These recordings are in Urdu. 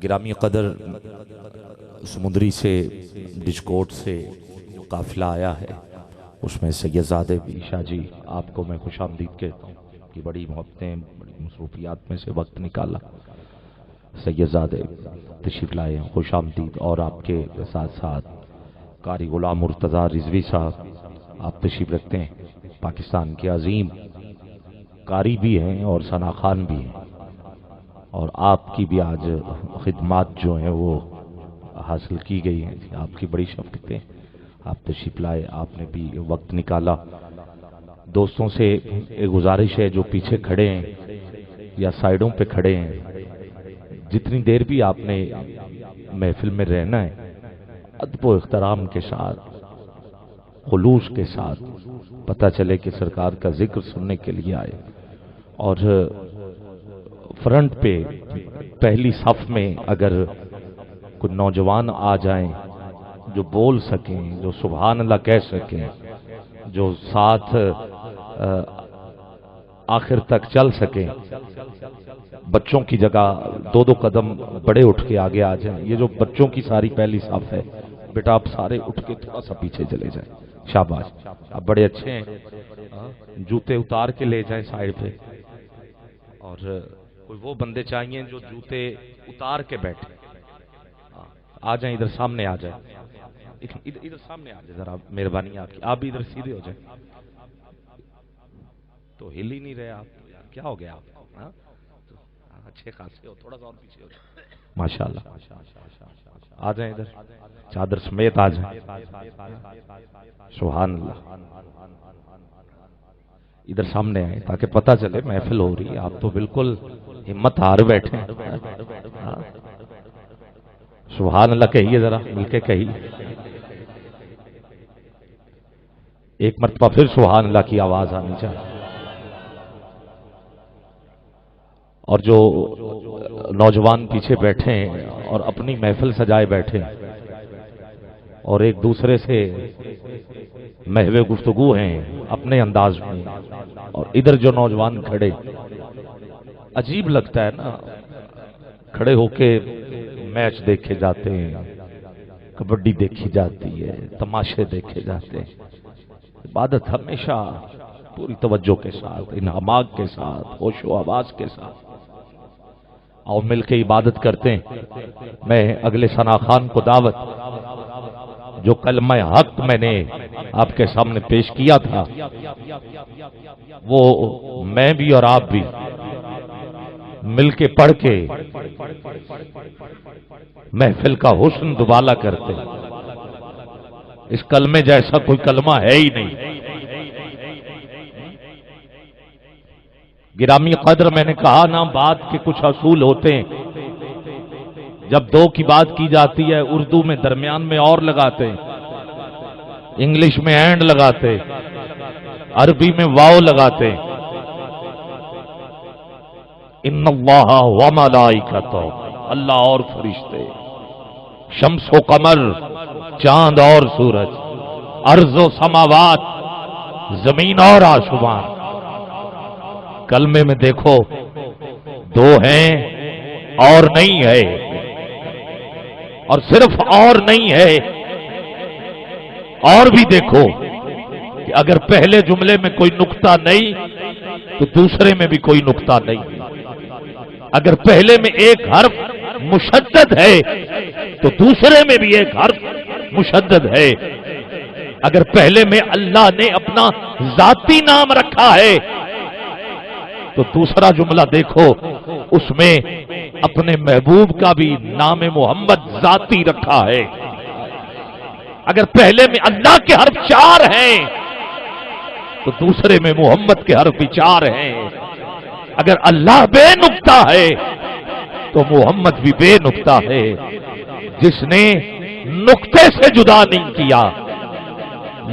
گرامی قدر سمندری سے ڈچکوٹ سے جو قافلہ آیا ہے اس میں سیدزادے بھی شاہ جی آپ کو میں خوش آمدید کہتا ہوں کہ بڑی محبتیں بڑی مصروفیات میں سے وقت نکالا سیدزادے تشریف لائے ہیں، خوش آمدید۔ اور آپ کے ساتھ ساتھ قاری غلام مرتضیٰ رضوی صاحب آپ تشریف رکھتے ہیں، پاکستان کے عظیم قاری بھی ہیں اور ثنا خوان بھی ہیں، اور آپ کی بھی آج خدمات جو ہیں وہ حاصل کی گئی ہیں، آپ کی بڑی شفقتیں، آپ تشریف لائے، آپ نے بھی وقت نکالا۔ دوستوں سے ایک گزارش ہے جو پیچھے کھڑے ہیں یا سائیڈوں پہ کھڑے ہیں، جتنی دیر بھی آپ نے محفل میں رہنا ہے ادب و احترام کے ساتھ، خلوص کے ساتھ، پتہ چلے کہ سرکار کا ذکر سننے کے لیے آئے، اور فرنٹ پہ پہلی صف میں اگر کوئی نوجوان آ جائیں جو بول سکیں، جو سبحان اللہ کہہ سکیں، جو ساتھ آخر تک چل سکیں، بچوں کی جگہ دو دو قدم بڑے اٹھ کے آگے آ جائیں۔ یہ جو بچوں کی ساری پہلی صف ہے، بیٹا آپ سارے اٹھ کے تھوڑا سا پیچھے چلے جائیں، شاباش، آپ بڑے اچھے ہیں، جوتے اتار کے لے جائیں سائڈ پہ، اور کوئی وہ بندے چاہیے جو جوتے اتار کے بیٹھے، آ جائیں ادھر سامنے آ جائیں، ادھر سامنے آ جائیں ذرا، مہربانی آپ کی، آپ بھی ادھر سیدھے ہو جائیں۔ تو ہل ہی نہیں رہے آپ، کیا ہو گیا آپ؟ اچھے خاصے ہو، تھوڑا سا اور پیچھے ہو جائیں، ماشاءاللہ، آ جائیں ادھر، چادر سمیت آ جائیں، سبحان اللہ، ادھر سامنے آئیں تاکہ پتہ چلے محفل ہو رہی ہے۔ آپ تو بالکل ہمت ہار بیٹھے ہیں، سبحان اللہ کہیے ذرا، مل کے کہیے ایک مرتبہ پھر، سبحان اللہ کی آواز آنی چاہیے۔ اور جو نوجوان پیچھے بیٹھے ہیں اور اپنی محفل سجائے بیٹھے ہیں اور ایک دوسرے سے محو گفتگو ہیں اپنے انداز میں، اور ادھر جو نوجوان کھڑے، عجیب لگتا ہے نا، کھڑے ہو کے میچ دیکھے جاتے ہیں، کبڈی دیکھی جاتی ہے، تماشے دیکھے جاتے ہیں، عبادت ہمیشہ پوری توجہ کے ساتھ، انہماک کے ساتھ، ہوش و حواس کے ساتھ، اور مل کے عبادت کرتے ہیں۔ میں اگلے ثنا خوان کو دعوت، جو کلمہ حق میں نے آپ کے سامنے پیش کیا تھا، وہ میں بھی اور آپ بھی مل کے پڑھ کے محفل کا حسن دوبالا کرتے، اس کلمے جیسا کوئی کلمہ ہے ہی نہیں۔ گرامی قدر، میں نے کہا نا، بات کے کچھ اصول ہوتے ہیں، جب دو کی بات کی جاتی ہے اردو میں درمیان میں اور لگاتے، انگلش میں اینڈ لگاتے، عربی میں واو لگاتے، ان اللہ و ملائکتہ، اللہ اور فرشتے، شمس و قمر، چاند اور سورج، ارض و سماوات، زمین اور آسمان، کلمے میں دیکھو دو ہیں اور نہیں ہے، اور صرف اور نہیں ہے، اور بھی دیکھو کہ اگر پہلے جملے میں کوئی نقطہ نہیں تو دوسرے میں بھی کوئی نقطہ نہیں، اگر پہلے میں ایک حرف مشدد ہے تو دوسرے میں بھی ایک حرف مشدد ہے، اگر پہلے میں اللہ نے اپنا ذاتی نام رکھا ہے تو دوسرا جملہ دیکھو اس میں اپنے محبوب کا بھی نام محمد ذاتی رکھا ہے، اگر پہلے میں اللہ کے حرف 4 ہیں تو دوسرے میں محمد کے حرف بھی 4 ہیں، اگر اللہ بے نقطہ ہے تو محمد بھی بے نقطہ ہے، جس نے نقطے سے جدا نہیں کیا۔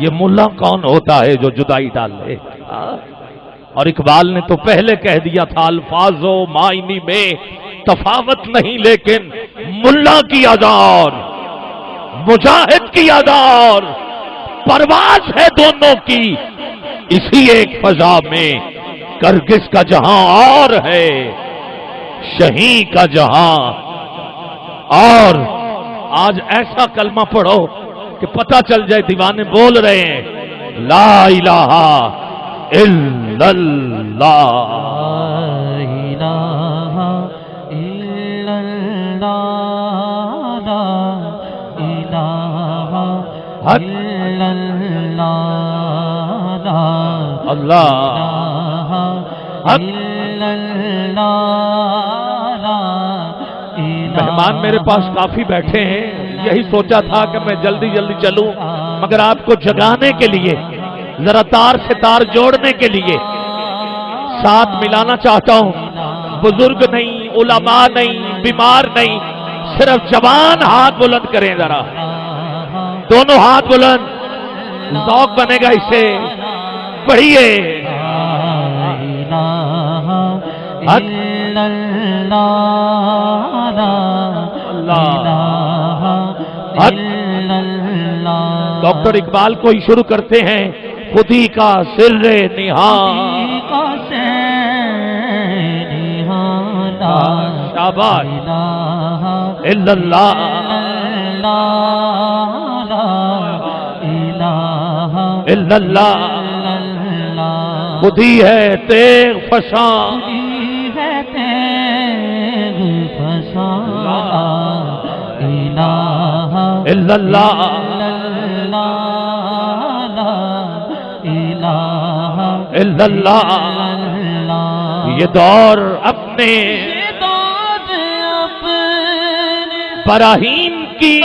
یہ ملا کون ہوتا ہے جو جدائی ڈال لے؟ اور اقبال نے تو پہلے کہہ دیا تھا، الفاظ و معنی میں تفاوت نہیں لیکن ملا کی ادا اور مجاہد کی ادا اور پرواز ہے دونوں کی اسی ایک فضا میں، کرگس کا جہاں اور ہے، شہیں کا جہاں اور آج ایسا کلمہ پڑھو کہ پتہ چل جائے دیوانے بول رہے ہیں لا الہ الا اللہ، لا الہ الا اللہ، لا الہ الا اللہ، اللہ الا اللہ۔ مہمان میرے پاس کافی بیٹھے ہیں، یہی سوچا تھا کہ میں جلدی جلدی چلوں، مگر آپ کو جگانے کے لیے، ذرا تار سے تار جوڑنے کے لیے ساتھ ملانا چاہتا ہوں۔ بزرگ نہیں، علماء نہیں، بیمار نہیں، صرف جوان ہاتھ بلند کریں، ذرا دونوں ہاتھ بلند، ذوق بنے گا اس سے۔ پڑھیے ڈاکٹر اقبال کو ہی شروع کرتے ہیں، خودی کا سر نہاں، شاباش، الا اللہ، الا اللہ، خودی ہے تیغ فشاں، الا اللہ، الا اللہ۔ یہ دور اپنے براہیم کی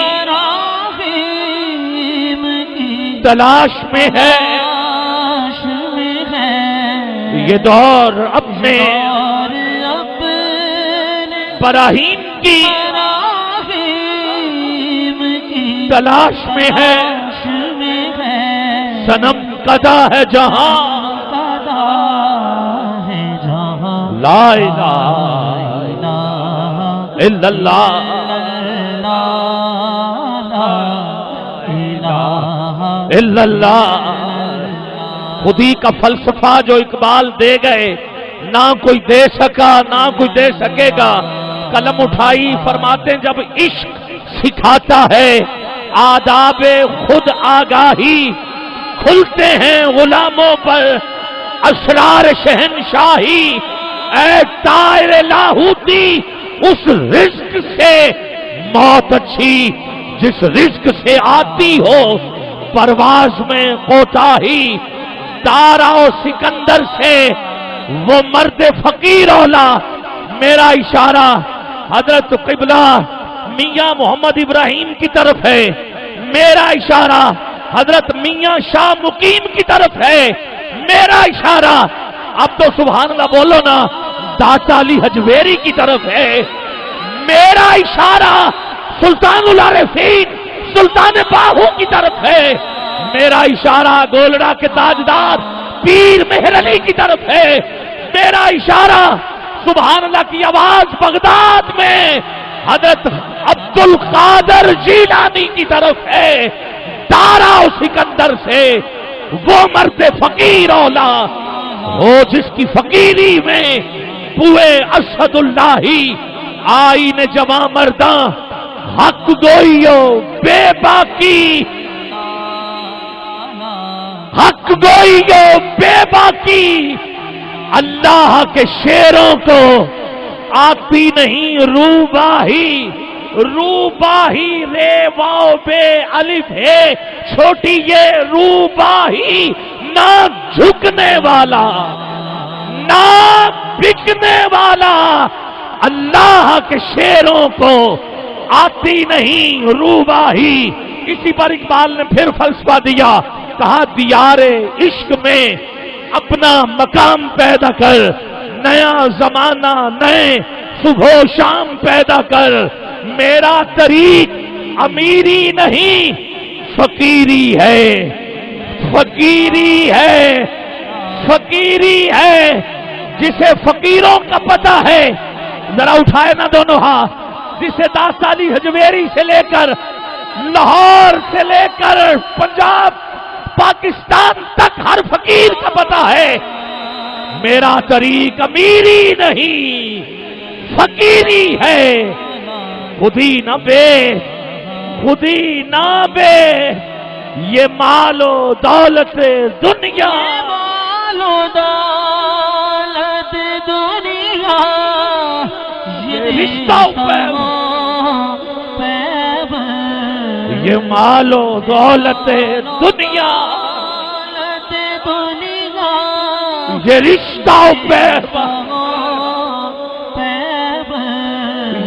تلاش میں ہے، یہ دور اپنے براہیم کی تلاش میں ہے، صنم قدا ہے جہاں، لا الہ الا اللہ، الا اللہ۔ خودی کا فلسفہ جو اقبال دے گئے، نہ کوئی دے سکا نہ کوئی دے سکے گا۔ قلم اٹھائی، فرماتے ہیں جب عشق سکھاتا ہے آداب خود آگاہی، کھلتے ہیں غلاموں پر اسرار شہنشاہی، اے طائر لاہوتی اس رزق سے موت اچھی جس رزق سے آتی ہو پرواز میں کوتاہی، دارا و سکندر سے وہ مرد فقیر اولا۔ میرا اشارہ حضرت قبلہ میاں محمد ابراہیم کی طرف ہے، میرا اشارہ حضرت میاں شاہ مقیم کی طرف ہے، میرا اشارہ اب تو سبحان اللہ بولو نا داتا علی حجویری کی طرف ہے، میرا اشارہ سلطان العارفین سلطان باہو کی طرف ہے، میرا اشارہ گولڑا کے تاجدار پیر مہر علی کی طرف ہے، میرا اشارہ سبحان اللہ کی آواز بغداد میں حضرت عبد القادر جیلانی کی طرف ہے، دارا و سکندر سے وہ مرد فقیر اولا ہو جس کی فقیری میں پوئے اسد اللہ آئین جمع مرداں حق گوئیو بے باکی، حق گوئیو بے باکی، اللہ کے شیروں کو آتی نہیں روباہی، روباہی رے واو بے الف ہے چھوٹی یہ روباہی، نہ جھکنے والا نہ بکنے والا، اللہ کے شیروں کو آتی نہیں روباہی۔ اسی پر اقبال نے پھر فلسفہ دیا، کہا دیار عشق میں اپنا مقام پیدا کر، نیا زمانہ نئے صبح و شام پیدا کر، میرا طریق امیری نہیں فقیری ہے، فقیری ہے، فقیری ہے، جسے فقیروں کا پتہ ہے ذرا اٹھائے نا دونوں ہاتھ، جسے داتا علی حجویری سے لے کر لاہور سے لے کر پنجاب پاکستان تک ہر فقیر کا پتہ ہے میرا طریق امیری نہیں فقیری ہے، خود ہی نہ بے، خود ہی نہ بے، یہ مال و دولت دنیا، مال و دولت دنیا، یہ رشتہ یہ مال و دولت دنیا، یہ رشتہ پیوند،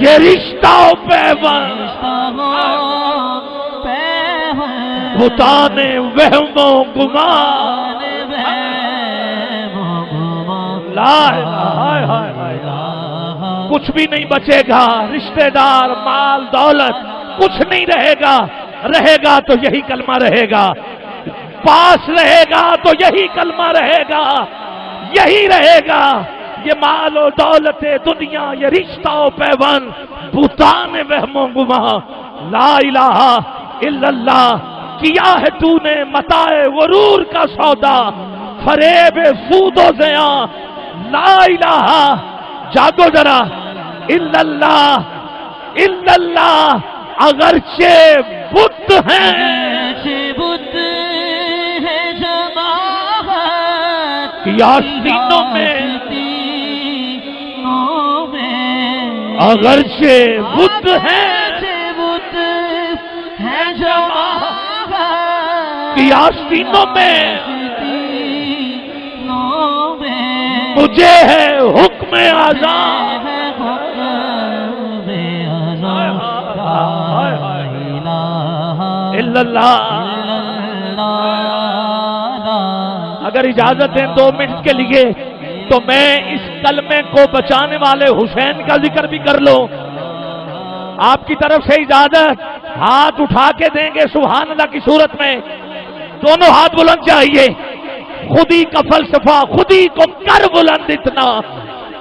یہ رشتہ پیوند، بتان وہم و گمان، لا الہ الا اللہ، کچھ بھی نہیں بچے گا، رشتہ دار، مال دولت کچھ نہیں رہے گا، رہے گا تو یہی کلمہ رہے گا، پاس رہے گا تو یہی کلمہ رہے گا، یہی رہے گا، یہ مال و دولت دنیا، یہ رشتہ و پیوند، بتان وہم و گمان، لا الہ الا اللہ، کیا ہے تو نے متاع غرور کا سودا، فریب سود و زیاں، لا الہ، جاگو ذرا، الا اللہ، الا اللہ، اگرچہ بت ہیں، بت ہے جماعت کہ آستینوں میں، اگرچہ بت ہیں، بت ہے جماعت کہ آستینوں میں، مجھے ہے حکم اعظم، الا اللہ۔ اگر اجازت ہے 2 منٹ کے لیے تو میں اس کلمے کو بچانے والے حسین کا ذکر بھی کر لوں، آپ کی طرف سے اجازت، ہاتھ اٹھا کے دیں گے سبحان اللہ کی صورت میں، دونوں ہاتھ بلند چاہیے، خودی کا فلسفہ، خودی کو کر بلند اتنا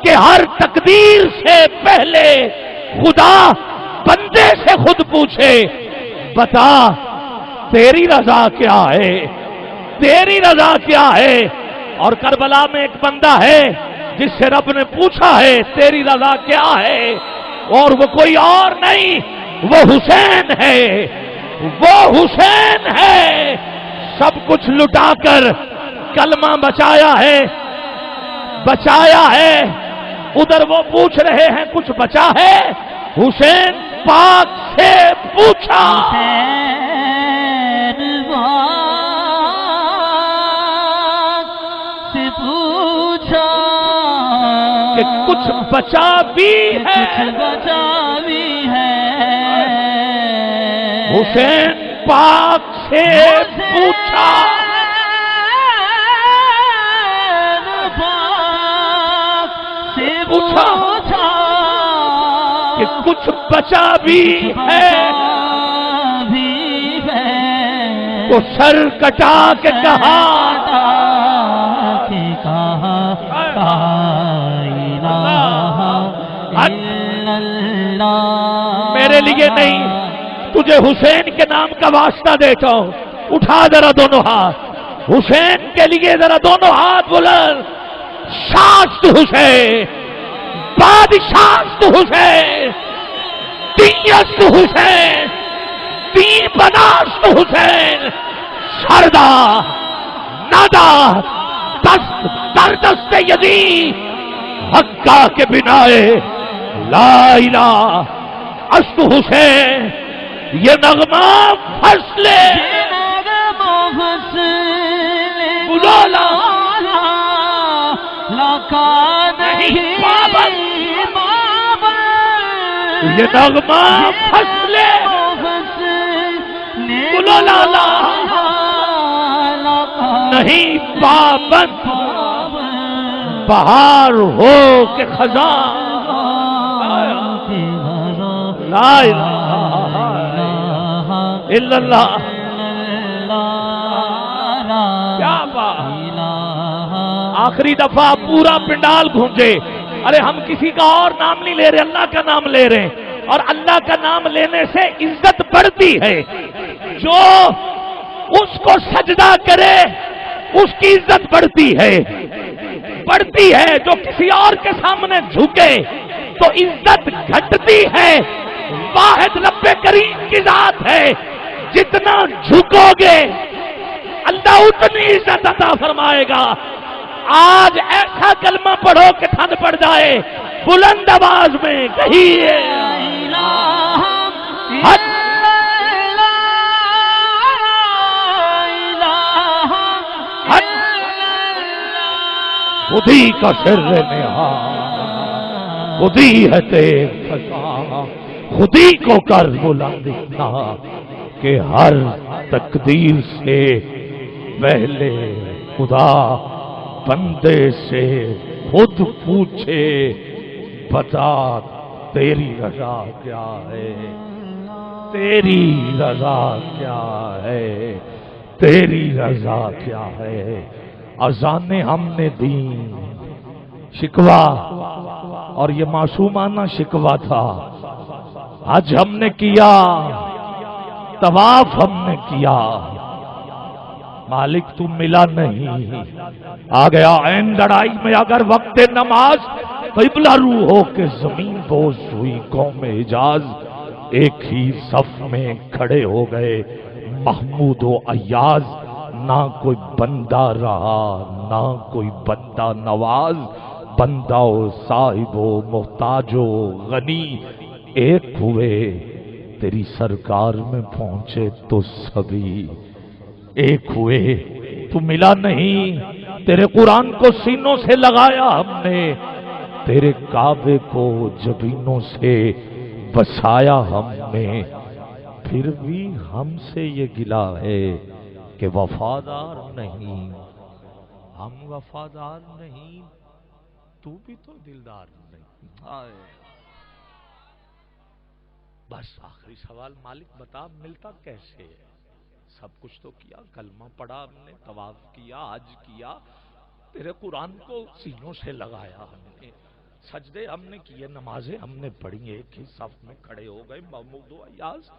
کہ ہر تقدیر سے پہلے خدا بندے سے خود پوچھے، بتا تیری رضا کیا ہے، تیری رضا کیا ہے؟ اور کربلا میں ایک بندہ ہے جس سے رب نے پوچھا ہے تیری رضا کیا ہے، اور وہ کوئی اور نہیں، وہ حسین ہے، وہ حسین ہے، سب کچھ لٹا کر کلمہ بچایا ہے، بچایا ہے، ادھر وہ پوچھ رہے ہیں کچھ بچا ہے، حسین پاک سے پوچھا، کہ کچھ بچا بھی ہے، حسین پاک سے پوچھا، پوچھا کہ کچھ بچا بھی ہے، تو سر کٹا کے کہا، میرے لیے نہیں، تجھے حسین کے نام کا واسطہ دیتا ہوں، اٹھا ذرا دونوں ہاتھ، حسین کے لیے ذرا دونوں ہاتھ بلند، شاست حسین، بادشاست حسین، دیست حسین، دین بناست حسین، سردا ندا دست در دست یزید، حقا کے بنائے لا الہ است حسین، یہ نغمہ فصل بلالا نہیں پابند، یہ نغمہ فصل بلالا نہیں پابند، بہار ہو کے خزاں، لا الہ الا اللہ، کیا بات، آخری دفعہ پورا پنڈال گھونجے، ارے ہم کسی کا اور نام نہیں لے رہے، اللہ کا نام لے رہے ہیں، اور اللہ کا نام لینے سے عزت بڑھتی ہے، جو اس کو سجدہ کرے اس کی عزت بڑھتی ہے، بڑھتی ہے، جو کسی اور کے سامنے جھکے تو عزت گھٹتی ہے، واحد رب کریم کی ذات ہے، جتنا جھکو گے اللہ اتنی عزت عطا فرمائے گا۔ آج ایسا کلمہ پڑھو کہ ٹھنڈ پڑ جائے، بلند آواز میں کہیے حج خودی کا سر نہا، خودی ہے تیز فضا، خودی کو کر بلند اتنا کہ ہر تقدیر سے پہلے خدا بندے سے خود پوچھے بتا تیری رضا کیا ہے، تیری رضا کیا ہے، تیری رضا کیا ہے۔ اذانیں ہم نے دی، شکوہ اور یہ معصومانہ شکوہ تھا، حج ہم نے کیا، طواف ہم نے کیا، مالک تو ملا نہیں۔ آ گیا عین لڑائی میں اگر وقت نماز، قبلہ رو ہو کے زمین بوس ہوئی قوم حجاز، ایک ہی صف میں کھڑے ہو گئے محمود و ایاز، نہ کوئی بندہ رہا نہ کوئی بندہ نواز، بندہ و صاحب و محتاج و غنی ایک ہوئے، تیری سرکار میں پہنچے تو سبھی ایک ہوئے۔ تو ملا نہیں، تیرے قرآن کو سینوں سے لگایا ہم نے، تیرے کعبے کو جبینوں سے بسایا ہم نے، پھر بھی ہم سے یہ گلہ ہے کہ وفادار نہیں، ہم وفادار نہیں، تو بھی تو دلدار نہیں۔ بس آخری سوال مالک بتا ملتا کیسے ہے؟ سب کچھ تو کیا، کلمہ پڑھا ہم نے، طواف کیا، حج کیا، تیرے قرآن کو سینوں سے لگایا ہم نے، سجدے ہم نے کیے، نمازیں ہم نے پڑھی، ایک ہی صف میں کھڑے ہو گئے محمود و ایاز،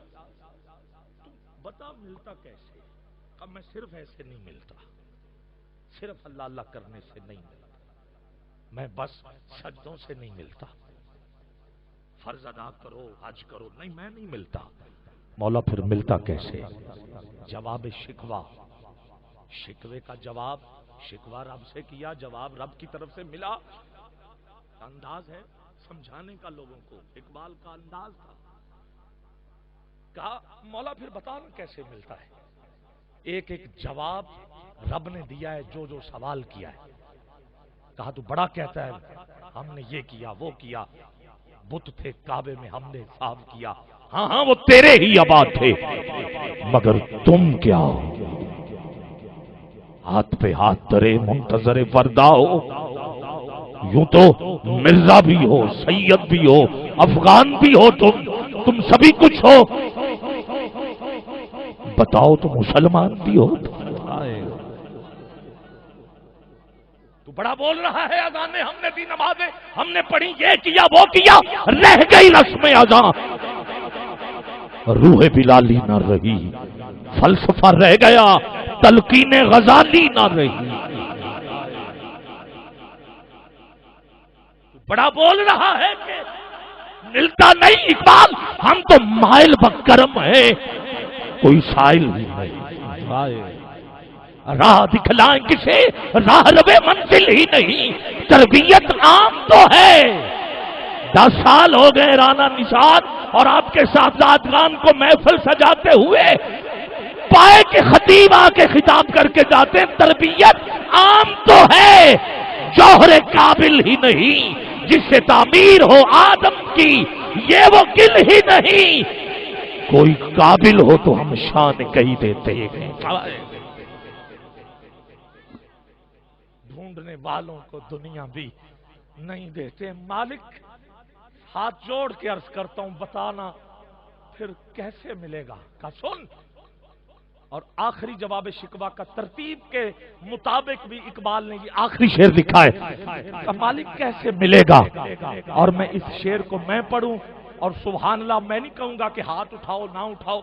تو بتا ملتا کیسے؟ اب میں صرف ایسے نہیں ملتا، صرف اللہ اللہ کرنے سے نہیں ملتا، میں بس سجدوں سے نہیں ملتا، فرض ادا کرو حج کرو نہیں، میں نہیں ملتا۔ مولا پھر ملتا کیسے؟ جواب شکوہ، شکوے کا جواب، شکوہ رب سے کیا، جواب رب کی طرف سے ملا، انداز ہے سمجھانے کا لوگوں کو، اقبال کا انداز تھا۔ کہا مولا پھر بتانا کیسے ملتا ہے؟ ایک ایک جواب رب نے دیا ہے جو جو سوال کیا ہے۔ کہا تو بڑا کہتا ہے، ہم نے یہ کیا وہ کیا، بت تھے کعبے میں ہم نے صاف کیا، ہاں ہاں وہ تیرے ہی آباد تھے، مگر تم کیا ہو؟ ہاتھ پہ ہاتھ دھرے منتظر فردا ہو، یوں تو مرزا بھی ہو، سید بھی ہو، افغان بھی ہو، تم سبھی کچھ ہو، بتاؤ تو مسلمان بھی ہو؟ تو بڑا بول رہا ہے، اذانیں ہم نے دی، نمازیں ہم نے پڑھی، یہ کیا وہ کیا، رہ گئی رسم اذان، روح بلالی نہ رہی، فلسفہ رہ گیا، تلقین غزالی نہ رہی۔ بڑا بول رہا ہے کہ ملتا نہیں اقبال، ہم تو مائل بکرم ہے، کوئی سائل بھی نہیں، راہ دکھلائیں کسے، راہ روے منزل ہی نہیں، تربیت عام تو ہے۔ 10 سال ہو گئے رانا نشاد اور آپ کے صاحبزادگان کو محفل سجاتے ہوئے، پائے کے خطیب آ کے خطاب کر کے جاتے ہیں، تربیت عام تو ہے، جوہر قابل ہی نہیں، جس سے تعمیر ہو آدم کی، یہ وہ گل ہی نہیں، کوئی قابل ہو تو ہم شان کہی دیتے ہیں۔ ڈھونڈنے والوں کو دنیا بھی نہیں دیتے، مالک ہاتھ جوڑ کے عرض کرتا ہوں بتانا پھر کیسے ملے گا؟ کا سن، اور آخری جواب شکوہ کا ترتیب کے مطابق بھی اقبال نے یہ آخری شعر لکھا ہے کہ مالک کیسے ملے گا، اور میں اس شعر کو میں پڑھوں اور سبحان اللہ میں نہیں کہوں گا کہ ہاتھ اٹھاؤ نہ اٹھاؤ،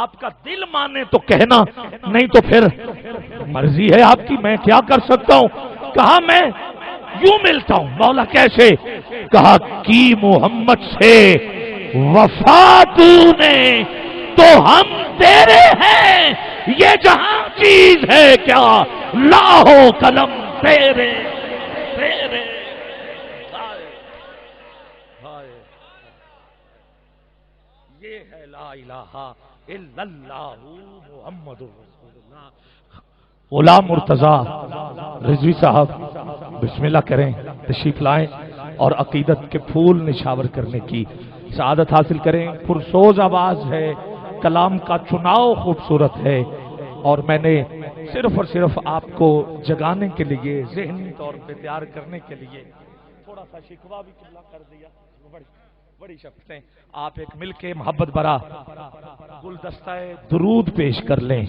آپ کا دل مانے تو کہنا، نہیں تو پھر مرضی ہے آپ کی، میں کیا کر سکتا ہوں۔ کہا میں یوں ملتا ہوں، مولا کیسے؟ کہا کی محمد سے وفا تو نے تو ہم تیرے ہیں، یہ جہاں چیز ہے کیا لاہو قلم تیرے تیرے۔ یہ ہے لا الہ الا اللہ محمد رسول اللہ۔ غلام مرتضیٰ رضوی صاحب بسم اللہ کریں، تشریف لائیں اور عقیدت کے پھول نشاور کرنے کی سعادت حاصل کریں۔ پرسوز آواز ہے، کلام کا چناؤ خوبصورت ہے، اور میں نے صرف اور صرف آپ کو جگانے کے لیے، ذہنی طور پہ تیار کرنے کے لیے تھوڑا سا شکوہ بھی قبلہ کر دیا۔ بڑی شفقتیں، آپ ایک مل کے محبت برا گلدستہ درود پیش کر لیں۔